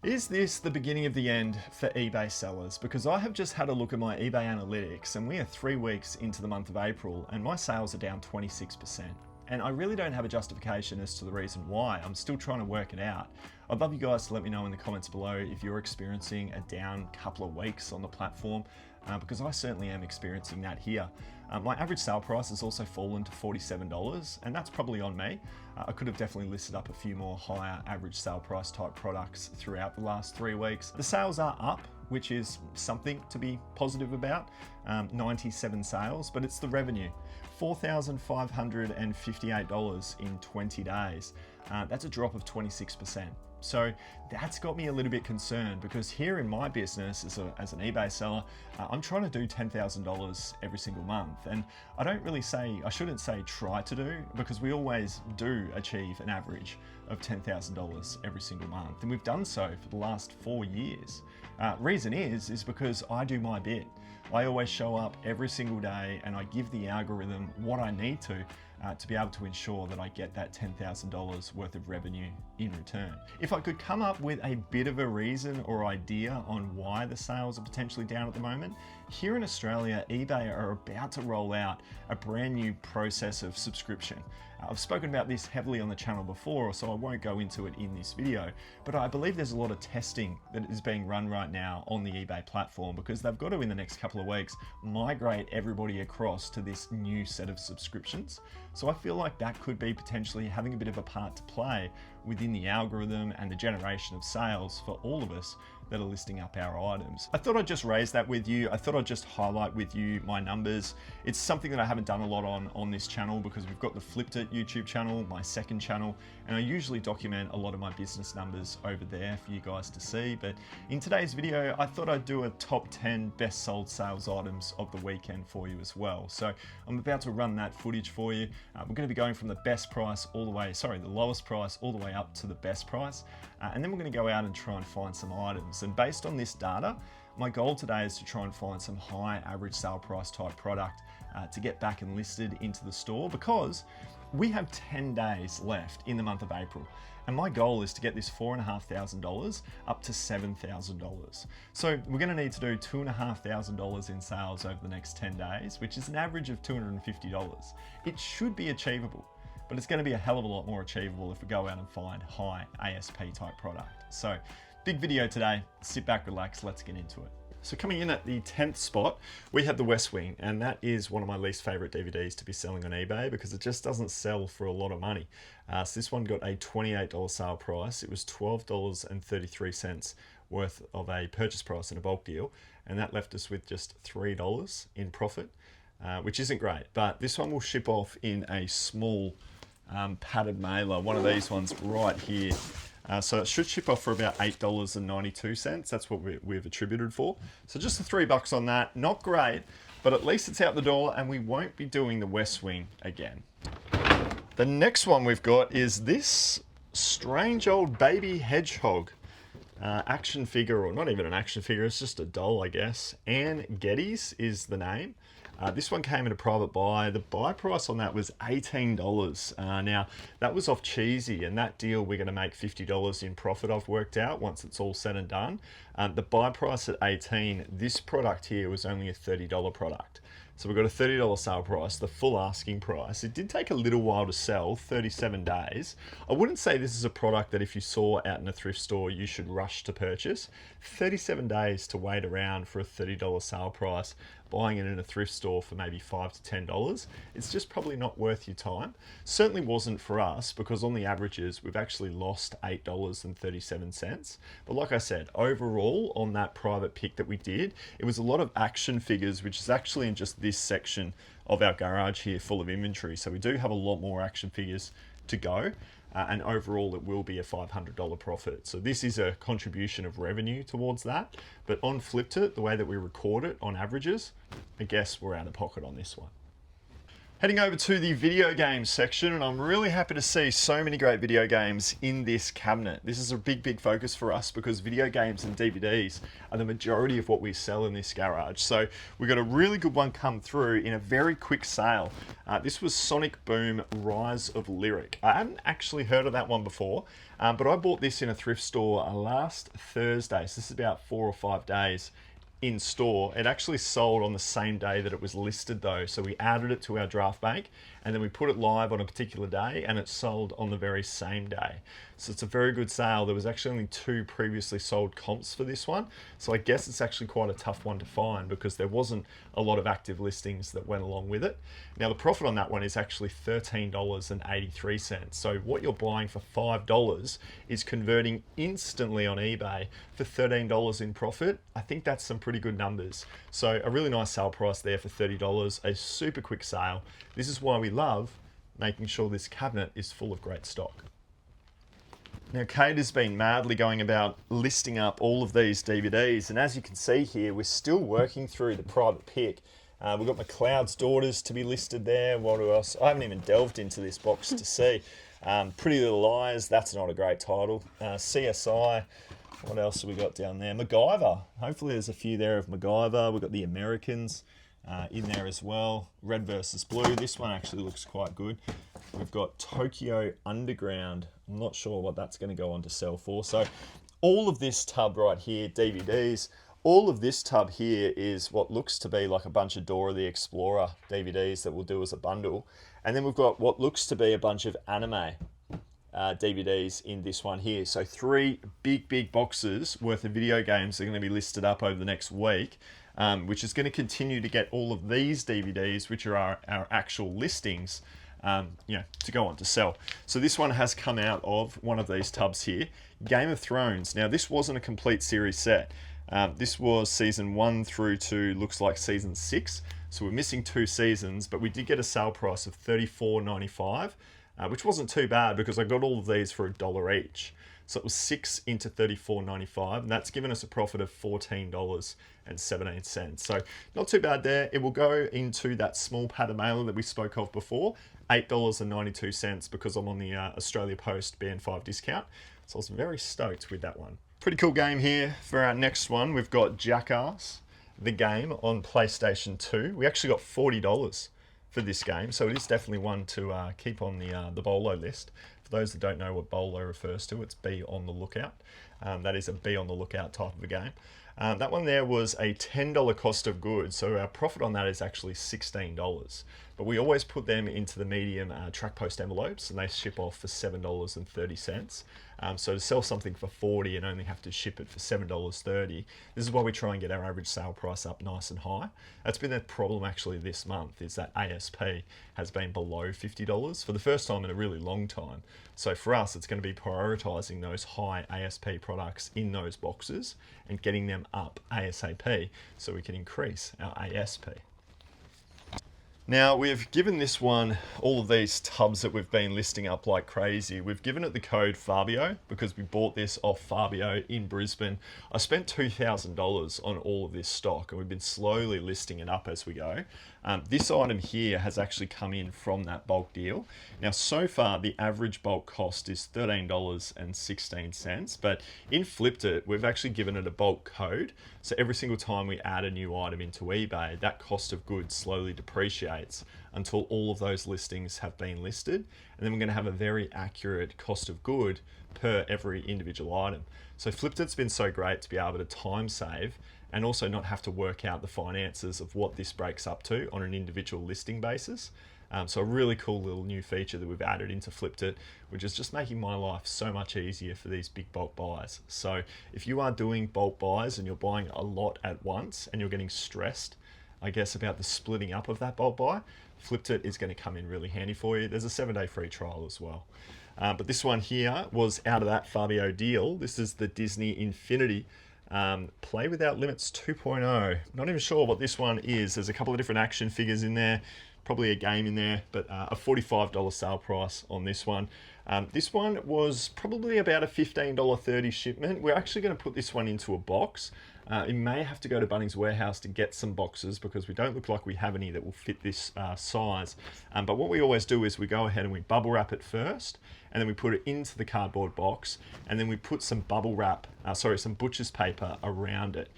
Is this the beginning of the end for eBay sellers? Because I have just had a look at my eBay analytics and we are 3 weeks into the month of April and my sales are down 26%. And I really don't have a justification as to the reason why. I'm still trying to work it out. I'd love you guys to let me know in the comments below if you're experiencing a down couple of weeks on the platform, because I certainly am experiencing that here. My average sale price has also fallen to $47, and that's probably on me. I could have definitely listed up a few more higher average sale price type products throughout the last 3 weeks. The sales are up, which is something to be positive about, 97 sales, but it's the revenue. $4,558 in 20 days. That's a drop of 26%. So that's got me a little bit concerned, because here in my business as an eBay seller, I'm trying to do $10,000 every single month. And I shouldn't say try to do, because we always do achieve an average of $10,000 every single month. And we've done so for the last 4 years. Reason is because I do my bit. I always show up every single day and I give the algorithm what I need to be able to ensure that I get that $10,000 worth of revenue in return. If I could come up with a bit of a reason or idea on why the sales are potentially down at the moment, here in Australia, eBay are about to roll out a brand new process of subscription. I've spoken about this heavily on the channel before, so I won't go into it in this video, but I believe there's a lot of testing that is being run right now on the eBay platform, because they've got to, in the next couple of weeks, migrate everybody across to this new set of subscriptions. So I feel like that could be potentially having a bit of a part to play within the algorithm and the generation of sales for all of us that are listing up our items. I thought I'd just raise that with you. I thought I'd just highlight with you my numbers. It's something that I haven't done a lot on this channel, because we've got the Flipped It YouTube channel, my second channel, and I usually document a lot of my business numbers over there for you guys to see. But in today's video, I thought I'd do a top 10 best sold sales items of the weekend for you as well. So I'm about to run that footage for you. We're going to be going from the lowest price all the way up to the best price. And then we're going to go out and try and find some items. And based on this data, my goal today is to try and find some high average sale price type product to get back and listed into the store, because we have 10 days left in the month of April. And my goal is to get this $4,500 up to $7,000. So we're going to need to do $2,500 in sales over the next 10 days, which is an average of $250. It should be achievable, but it's going to be a hell of a lot more achievable if we go out and find high ASP type product. So big video today. Sit back, relax, let's get into it. So coming in at the 10th spot, we have the West Wing, and that is one of my least favorite DVDs to be selling on eBay, because it just doesn't sell for a lot of money. So this one got a $28 sale price. It was $12.33 worth of a purchase price in a bulk deal, and that left us with just $3 in profit, which isn't great. But this one will ship off in a small padded mailer, one of these ones right here. So it should ship off for about $8.92. That's what we've attributed for. So just the $3 on that, not great, but at least it's out the door and we won't be doing the West Wing again. The next one we've got is this strange old baby hedgehog action figure, or not even an action figure, it's just a doll, I guess. Ann Geddes is the name. This one came in a private buy. The buy price on that was $18. Now, that was off Cheesy, and that deal we're going to make $50 in profit, I've worked out, once it's all said and done. The buy price at $18, this product here was only a $30 product. So we've got a $30 sale price, the full asking price. It did take a little while to sell, 37 days. I wouldn't say this is a product that if you saw out in a thrift store, you should rush to purchase. 37 days to wait around for a $30 sale price, buying it in a thrift store for maybe $5 to $10, it's just probably not worth your time. Certainly wasn't for us, because on the averages, we've actually lost $8.37. But like I said, overall on that private pick that we did, it was a lot of action figures, which is actually in just this section of our garage here full of inventory. So we do have a lot more action figures to go. And overall it will be a $500 profit. So this is a contribution of revenue towards that. But on Flipped It, the way that we record it on averages, I guess we're out of pocket on this one. Heading over to the video games section, and I'm really happy to see so many great video games in this cabinet. This is a big focus for us because video games and DVDs are the majority of what we sell in this garage. So we got a really good one come through in a very quick sale. This was Sonic Boom Rise of Lyric. I hadn't actually heard of that one before, but I bought this in a thrift store last Thursday. So this is about 4 or 5 days in store. It actually sold on the same day that it was listed though, so we added it to our draft bank and then we put it live on a particular day and it sold on the very same day. So it's a very good sale. There was actually only 2 previously sold comps for this one, so I guess it's actually quite a tough one to find because there wasn't a lot of active listings that went along with it. Now the profit on that one is actually $13.83. So what you're buying for $5 is converting instantly on eBay for $13 in profit. I think that's some pretty good numbers. So a really nice sale price there for $30, a super quick sale. This is why we love making sure this cabinet is full of great stock. Now Kate has been madly going about listing up all of these DVDs, and as you can see here, we're still working through the private pick. We've got McLeod's Daughters to be listed there. What else? I haven't even delved into this box to see. Pretty Little Liars, that's not a great title. CSI, what else have we got down there? MacGyver, hopefully there's a few there of MacGyver. We've got The Americans in there as well. Red versus Blue, this one actually looks quite good. We've got Tokyo Underground. I'm not sure what that's going to go on to sell for. So all of this tub right here, DVDs, all of this tub here is what looks to be like a bunch of Dora the Explorer DVDs that we'll do as a bundle. And then we've got what looks to be a bunch of anime DVDs in this one here. So 3 big boxes worth of video games are going to be listed up over the next week, which is going to continue to get all of these DVDs, which are our actual listings, to go on to sell. So this one has come out of one of these tubs here, Game of Thrones. Now this wasn't a complete series set. This was season 1 through to looks like season 6. So we're missing 2 seasons, but we did get a sale price of $34.95, which wasn't too bad because I got all of these for $1 each. So it was 6 into $34.95, and that's given us a profit of $14.17. So not too bad there. It will go into that small pad of mailer that we spoke of before, $8.92, because I'm on the Australia Post BN5 discount. So I was very stoked with that one. Pretty cool game here for our next one. We've got Jackass, the game, on PlayStation 2. We actually got $40 for this game, so it is definitely one to keep on the BOLO list. For those that don't know what BOLO refers to, it's be on the lookout. That is a be on the lookout type of a game. That one there was a $10 cost of goods, so our profit on that is actually $16. But we always put them into the medium track post envelopes, and they ship off for $7.30. So to sell something for $40 and only have to ship it for $7.30, this is why we try and get our average sale price up nice and high. That's been the problem actually this month, is that ASP has been below $50 for the first time in a really long time. So for us, it's going to be prioritizing those high ASP products in those boxes and getting them up ASAP so we can increase our ASP. Now, we've given this one, all of these tubs that we've been listing up like crazy, we've given it the code Fabio because we bought this off Fabio in Brisbane. I spent $2,000 on all of this stock, and we've been slowly listing it up as we go. This item here has actually come in from that bulk deal. Now, so far, the average bulk cost is $13.16, but in Flipped It, we've actually given it a bulk code. So every single time we add a new item into eBay, that cost of goods slowly depreciates until all of those listings have been listed. And then we're going to have a very accurate cost of good per every individual item. So Flipped It's been so great to be able to time save and also not have to work out the finances of what this breaks up to on an individual listing basis. So a really cool little new feature that we've added into Flipped It, which is just making my life so much easier for these big bulk buys. So if you are doing bulk buys and you're buying a lot at once and you're getting stressed, I guess, about the splitting up of that bulk buy, Flipped It is going to come in really handy for you. There's a 7-day free trial as well. But this one here was out of that Fabio deal. This is the Disney Infinity Play Without Limits 2.0. Not even sure what this one is. There's a couple of different action figures in there, probably a game in there, but a $45 sale price on this one. This one was probably about a $15.30 shipment. We're actually going to put this one into a box. It may have to go to Bunnings Warehouse to get some boxes because we don't look like we have any that will fit this size. But what we always do is we go ahead and we bubble wrap it first, and then we put it into the cardboard box, and then we put some some butcher's paper around it,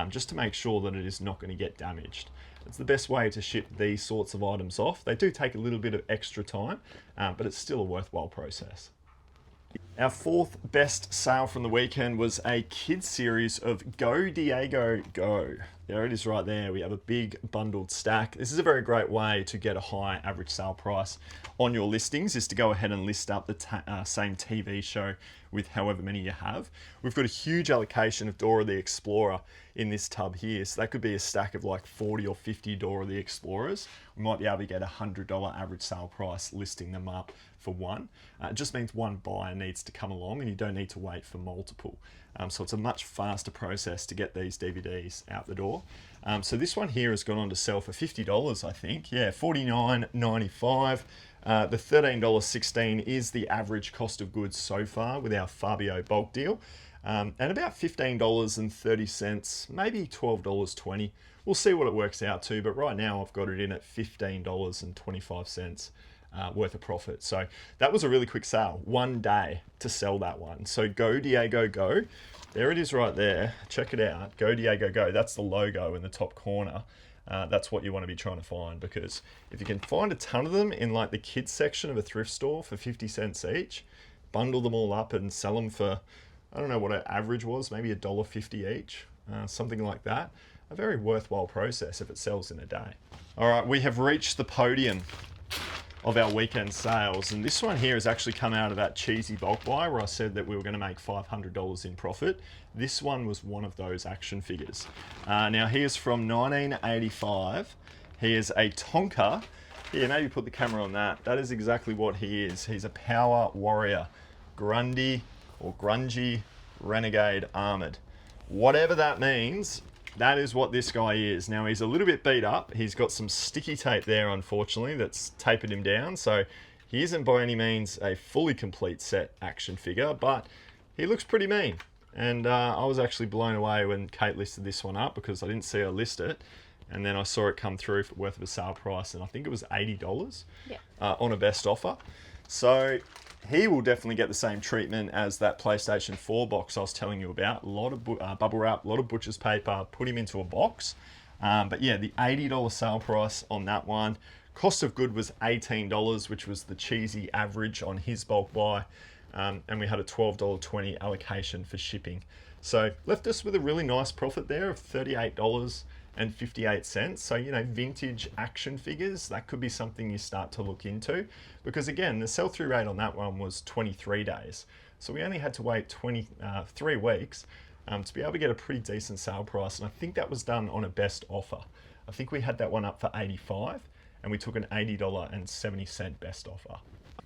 just to make sure that it is not going to get damaged. It's the best way to ship these sorts of items off. They do take a little bit of extra time, but it's still a worthwhile process. Our fourth best sale from the weekend was a kids series of Go Diego Go. There it is right there. We have a big bundled stack. This is a very great way to get a high average sale price on your listings, is to go ahead and list up the same TV show with however many you have. We've got a huge allocation of Dora the Explorer in this tub here. So that could be a stack of like 40 or 50 Dora the Explorers. We might be able to get a $100 average sale price listing them up for one. It just means one buyer needs to come along and you don't need to wait for multiple. So it's a much faster process to get these DVDs out the door. So this one here has gone on to sell for $50, I think. Yeah, $49.95. The $13.16 is the average cost of goods so far with our Fabio bulk deal. And about $15.30, maybe $12.20. We'll see what it works out to, but right now I've got it in at $15.25 worth of profit. So that was a really quick sale, 1 day to sell that one. So Go Diego Go, there it is right there. Check it out, Go Diego Go. That's the logo in the top corner. That's what you want to be trying to find, because if you can find a ton of them in like the kids section of a thrift store for 50 cents each, bundle them all up and sell them for, I don't know what an average was, maybe $1.50 each, something like that. A very worthwhile process if it sells in a day. All right, we have reached the podium of our weekend sales, and this one here has actually come out of that cheesy bulk buy where I said that we were going to make $500 in profit. This one was one of those action figures. Now he is from 1985. He is a Tonka. Here, maybe put the camera on that. That is exactly what he is. He's a power warrior, Grundy or grungy renegade armored. Whatever that means, that is what this guy is. Now he's a little bit beat up. He's got some sticky tape there, unfortunately, that's tapered him down. So he isn't by any means a fully complete set action figure, but he looks pretty mean. And I was actually blown away when Kate listed this one up because I didn't see her list it. And then I saw it come through for worth of a sale price, and I think it was $80 on a best offer. So he will definitely get the same treatment as that PlayStation 4 box I was telling you about. A lot of bubble wrap, a lot of butcher's paper, put him into a box. But yeah, the $80 sale price on that one. Cost of good was $18, which was the cheesy average on his bulk buy. And we had a $12.20 allocation for shipping. So left us with a really nice profit there of $38.58. So, you know, vintage action figures, that could be something you start to look into, because again, the sell-through rate on that one was 23 days. So we only had to wait 3 weeks to be able to get a pretty decent sale price. And I think that was done on a best offer. I think we had that one up for $85 and we took an $80.70 best offer.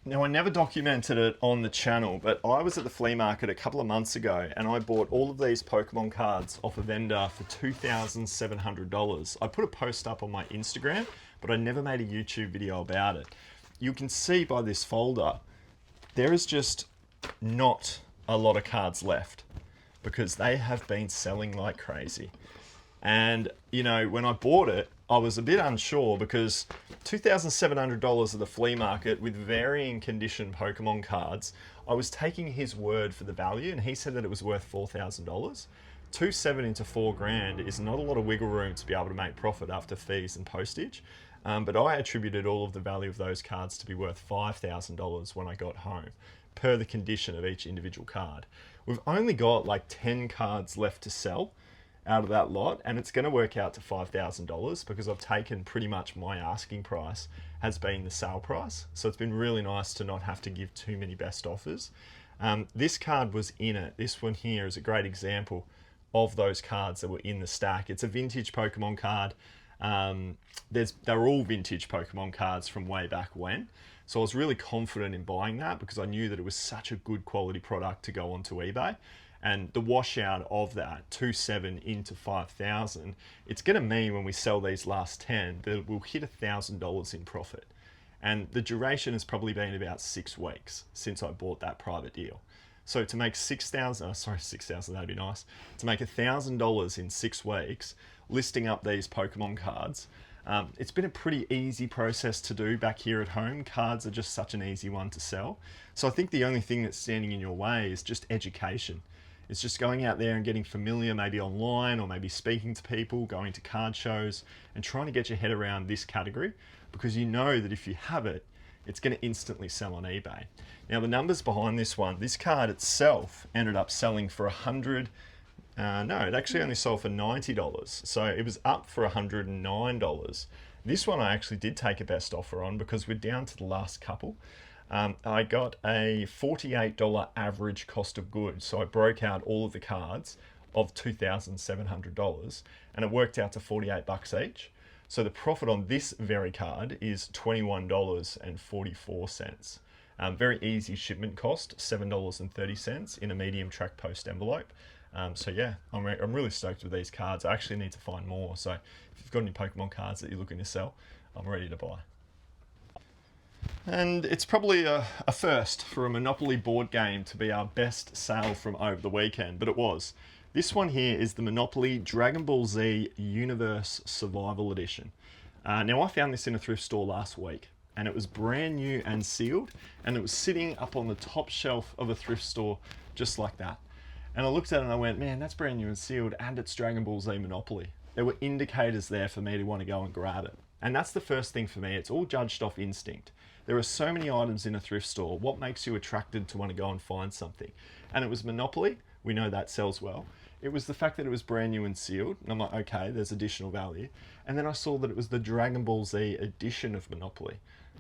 Now, I never documented it on the channel, but I was at the flea market a couple of months ago and I bought all of these Pokemon cards off a vendor for $2,700. I put a post up on my Instagram, but I never made a YouTube video about it. You can see by this folder, there is just not a lot of cards left because they have been selling like crazy. And, you know, when I bought it, I was a bit unsure because $2,700 at the flea market with varying condition Pokemon cards, I was taking his word for the value, and he said that it was worth $4,000. $2,700 into $4,000 is not a lot of wiggle room to be able to make profit after fees and postage. But I attributed all of the value of those cards to be worth $5,000 when I got home, per the condition of each individual card. We've only got like 10 cards left to sell out of that lot, and it's going to work out to $5,000 because I've taken pretty much my asking price has been the sale price. So it's been really nice to not have to give too many best offers. This card was in it. This one here is a great example of those cards that were in the stack. It's a vintage Pokemon card. They're all vintage Pokemon cards from way back when. So I was really confident in buying that because I knew that it was such a good quality product to go onto eBay. And the washout of that, $2,700 into $5,000, it's going to mean when we sell these last 10 that we'll hit $1,000 in profit. And the duration has probably been about 6 weeks since I bought that private deal. So to make 6,000, that'd be nice. To make $1,000 in 6 weeks, listing up these Pokemon cards, it's been a pretty easy process to do back here at home. Cards are just such an easy one to sell. So I think the only thing that's standing in your way is just education. It's just going out there and getting familiar, maybe online or maybe speaking to people, going to card shows and trying to get your head around this category, because you know that if you have it, it's going to instantly sell on eBay. Now the numbers behind this one, this card itself ended up selling for it actually only sold for $90. So it was up for $109. This one I actually did take a best offer on because we're down to the last couple. I got a $48 average cost of goods. So I broke out all of the cards of $2,700 and it worked out to $48 each. So the profit on this very card is $21.44. Very easy shipment cost, $7.30 in a medium track post envelope. So yeah, I'm really stoked with these cards. I actually need to find more. So if you've got any Pokemon cards that you're looking to sell, I'm ready to buy. And it's probably a first for a Monopoly board game to be our best sale from over the weekend, but it was. This one here is the Monopoly Dragon Ball Z Universe Survival Edition. Now I found this in a thrift store last week and it was brand new and sealed and it was sitting up on the top shelf of a thrift store just like that. And I looked at it and I went, man, that's brand new and sealed and it's Dragon Ball Z Monopoly. There were indicators there for me to want to go and grab it. And that's the first thing for me. It's all judged off instinct. There are so many items in a thrift store. What makes you attracted to want to go and find something? And it was Monopoly. We know that sells well. It was the fact that it was brand new and sealed. And I'm like, okay, there's additional value. And then I saw that it was the Dragon Ball Z edition of Monopoly.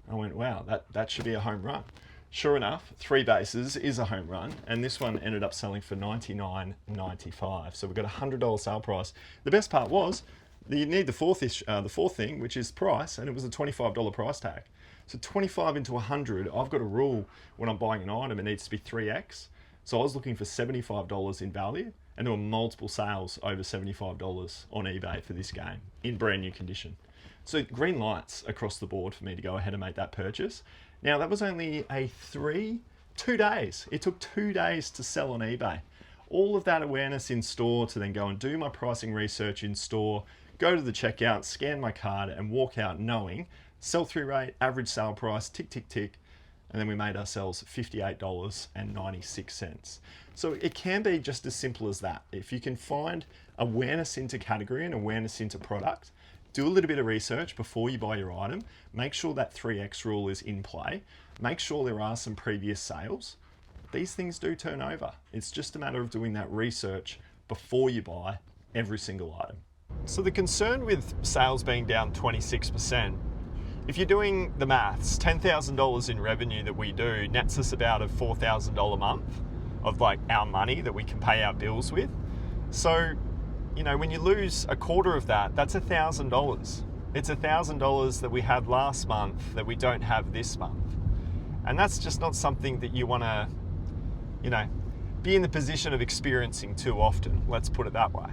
I went, wow, that should be a home run. Sure enough, 3 bases is a home run. And this one ended up selling for $99.95. So we got a $100 sale price. The best part was, you need the fourth thing, which is price, and it was a $25 price tag. So 25 into 100, I've got a rule when I'm buying an item, it needs to be 3x. So I was looking for $75 in value, and there were multiple sales over $75 on eBay for this game in brand new condition. So green lights across the board for me to go ahead and make that purchase. Now that was only 2 days. It took 2 days to sell on eBay. All of that awareness in store to then go and do my pricing research in store, go to the checkout, scan my card and walk out knowing sell-through rate, average sale price, tick, tick, tick, and then we made ourselves $58.96. So it can be just as simple as that. If you can find awareness into category and awareness into product, do a little bit of research before you buy your item, make sure that 3x rule is in play, make sure there are some previous sales. These things do turn over. It's just a matter of doing that research before you buy every single item. So the concern with sales being down 26%, if you're doing the maths, $10,000 in revenue that we do nets us about a $4,000 a month of like our money that we can pay our bills with. So, you know, when you lose a quarter of that, that's $1,000. It's $1,000 that we had last month that we don't have this month. And that's just not something that you want to, you know, be in the position of experiencing too often. Let's put it that way.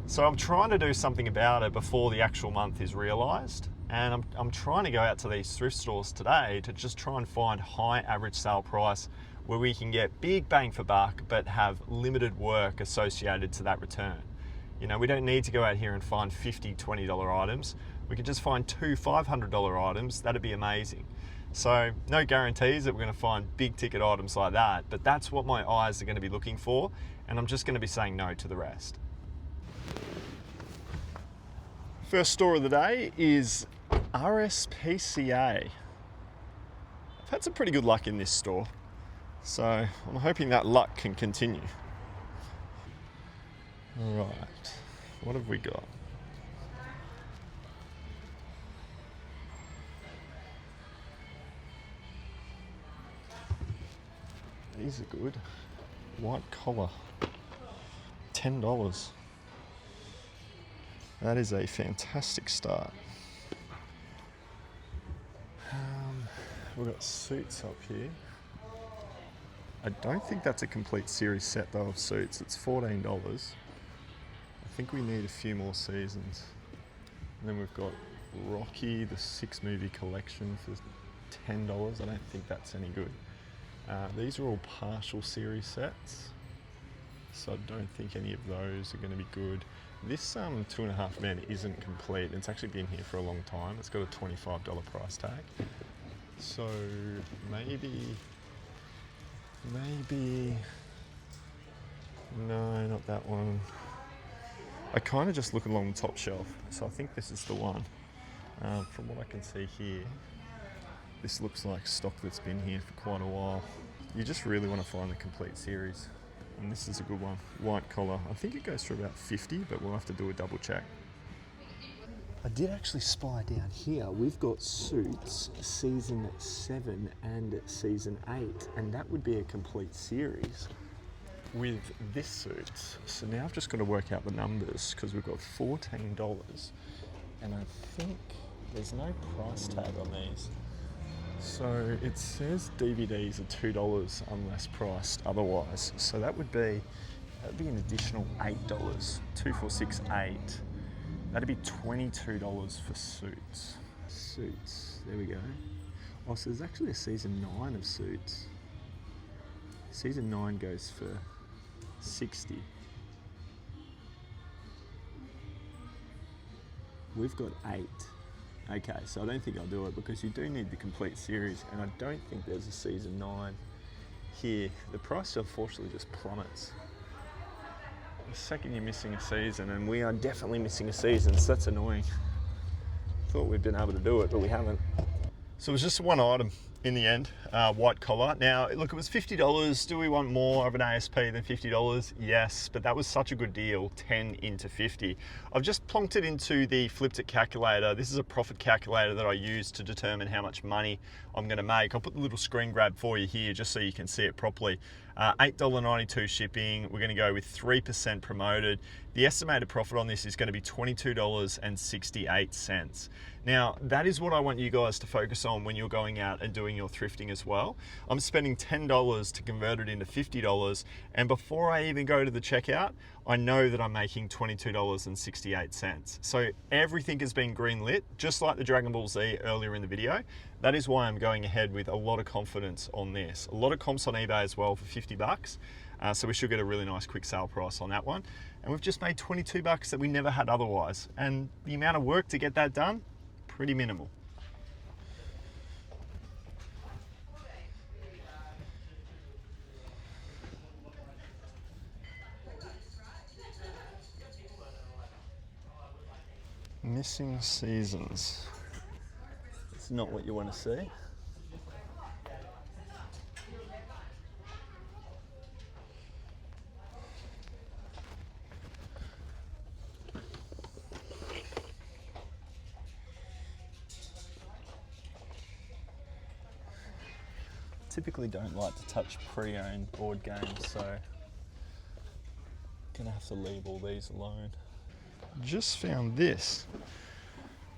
So I'm trying to do something about it before the actual month is realized. And I'm trying to go out to these thrift stores today to just try and find high average sale price where we can get big bang for buck, but have limited work associated to that return. You know, we don't need to go out here and find $50, $20 items. We can just find 2 $500 items. That'd be amazing. So no guarantees that we're going to find big ticket items like that, but that's what my eyes are going to be looking for. And I'm just going to be saying no to the rest. First store of the day is RSPCA. I've had some pretty good luck in this store, so I'm hoping that luck can continue. Right, what have we got? These are good. White collar, $10. That is a fantastic start. We've got suits up here. I don't think that's a complete series set though of suits. It's $14. I think we need a few more seasons. And then we've got Rocky, the 6 movie collection for $10. I don't think that's any good. These are all partial series sets, so I don't think any of those are going to be good. This 2.5 Men isn't complete. It's actually been here for a long time. It's got a $25 price tag. So maybe, no, not that one. I kind of just look along the top shelf, so I think this is the one. From what I can see here, this looks like stock that's been here for quite a while. You just really want to find the complete series. And this is a good one, white collar. I think it goes for about 50, but we'll have to do a double check. I did actually spy down here, we've got Suits season 7 and season 8, and that would be a complete series. With this suit, so now I've just got to work out the numbers because we've got $14, and I think there's no price tag on these. So it says DVDs are $2 unless priced otherwise. So that'd be an additional $8. 2, 4, 6, 8. That'd be $22 for Suits. Suits, there we go. Oh, so there's actually a season 9 of Suits. Season 9 goes for 60. We've got 8. Okay, so I don't think I'll do it because you do need the complete series, and I don't think there's a season 9 here. The price unfortunately just plummets. The second you're missing a season, and we are definitely missing a season, so that's annoying. Thought we'd been able to do it, but we haven't. So it was just one item in the end, white collar. Now, look, it was $50. Do we want more of an ASP than $50? Yes, but that was such a good deal, 10 into 50. I've just plonked it into the Flipped It calculator. This is a profit calculator that I use to determine how much money I'm gonna make. I'll put the little screen grab for you here just so you can see it properly. $8.92 shipping. We're gonna go with 3% promoted. The estimated profit on this is gonna be $22.68. Now, that is what I want you guys to focus on when you're going out and doing your thrifting as well. I'm spending $10 to convert it into $50, and before I even go to the checkout, I know that I'm making $22.68. So everything has been green lit, just like the Dragon Ball Z earlier in the video. That is why I'm going ahead with a lot of confidence on this. A lot of comps on eBay as well for 50 bucks. So we should get a really nice quick sale price on that one. And we've just made 22 bucks that we never had otherwise. And the amount of work to get that done, pretty minimal. Missing seasons. It's not what you want to see. Typically don't like to touch pre-owned board games, so gonna have to leave all these alone. Just found this,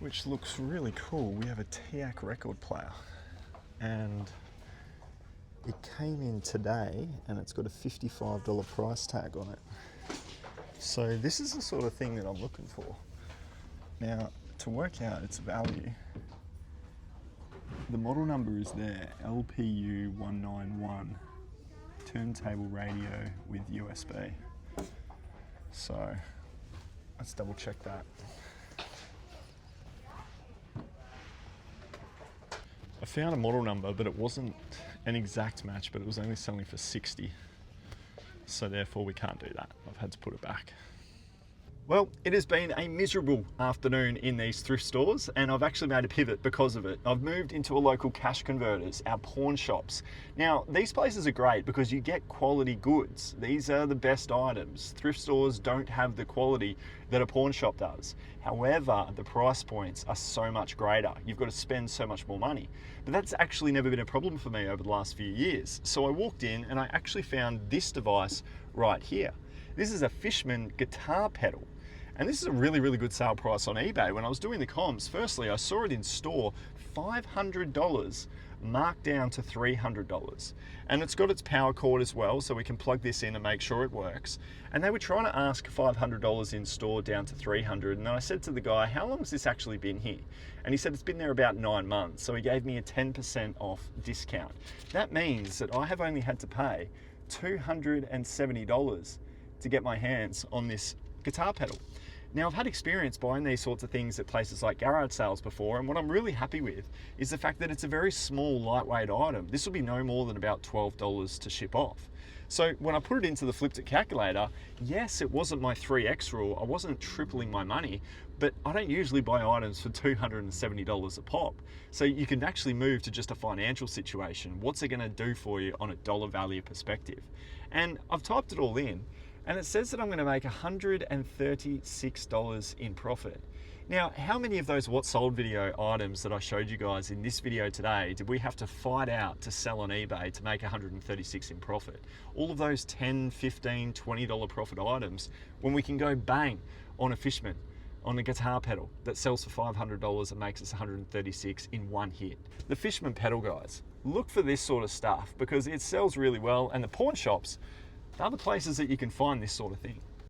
which looks really cool. We have a TIAC record player, and it came in today, and it's got a $55 price tag on it. So this is the sort of thing that I'm looking for. Now, to work out its value, the model number is there, LPU191, turntable radio with USB. So let's double check that. I found a model number, but it wasn't an exact match, but it was only selling for 60. So therefore we can't do that. I've had to put it back. Well, it has been a miserable afternoon in these thrift stores, and I've actually made a pivot because of it. I've moved into a local cash converters, our pawn shops. Now, these places are great because you get quality goods. These are the best items. Thrift stores don't have the quality that a pawn shop does. However, the price points are so much greater. You've got to spend so much more money. But that's actually never been a problem for me over the last few years. So I walked in and I actually found this device right here. This is a Fishman guitar pedal. And this is a really, really good sale price on eBay. When I was doing the comps, firstly, I saw it in store, $500 marked down to $300. And it's got its power cord as well, so we can plug this in and make sure it works. And they were trying to ask $500 in store down to $300. And then I said to the guy, how long has this actually been here? And he said it's been there about 9 months. So he gave me a 10% off discount. That means that I have only had to pay $270 to get my hands on this guitar pedal. Now, I've had experience buying these sorts of things at places like garage sales before, and what I'm really happy with is the fact that it's a very small, lightweight item. This will be no more than about $12 to ship off. So when I put it into the Flipped It calculator, yes, it wasn't my 3x rule, I wasn't tripling my money, but I don't usually buy items for $270 a pop. So you can actually move to just a financial situation. What's it gonna do for you on a dollar value perspective? And I've typed it all in, and it says that I'm gonna make $136 in profit. Now, how many of those what sold video items that I showed you guys in this video today did we have to fight out to sell on eBay to make $136 in profit? All of those $10, $15, $20 profit items, when we can go bang on a Fishman, on a guitar pedal that sells for $500 and makes us $136 in one hit. The Fishman pedal, guys, look for this sort of stuff because it sells really well, and the pawn shops, they're the places that you can find this sort of thing.